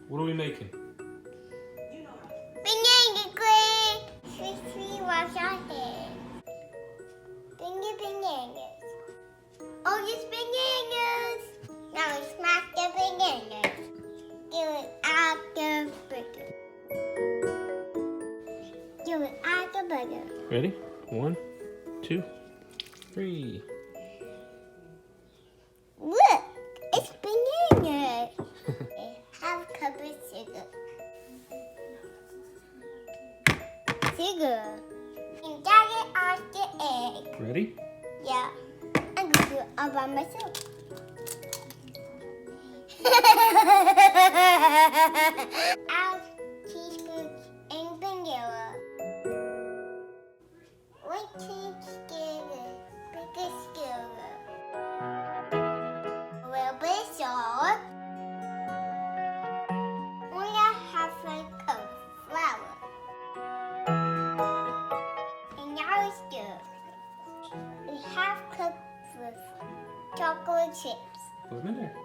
What are we making? Banana bread. We wash our hands. Bananas. Oh, it's bananas. Now we smash the bananas. Give it out the burger. Give it out the burger. Ready? 1, 2, 3. Look, it's bananas. Half cup of sugar. Sugar. And that is out the egg. Ready? Yeah. I'm gonna do it all by myself. Half teaspoon and vanilla. 1 teaspoon baking soda. A little bit of salt. 1.5 cup of flour. And now it's good. A half cup of chocolate chips. Put them in there.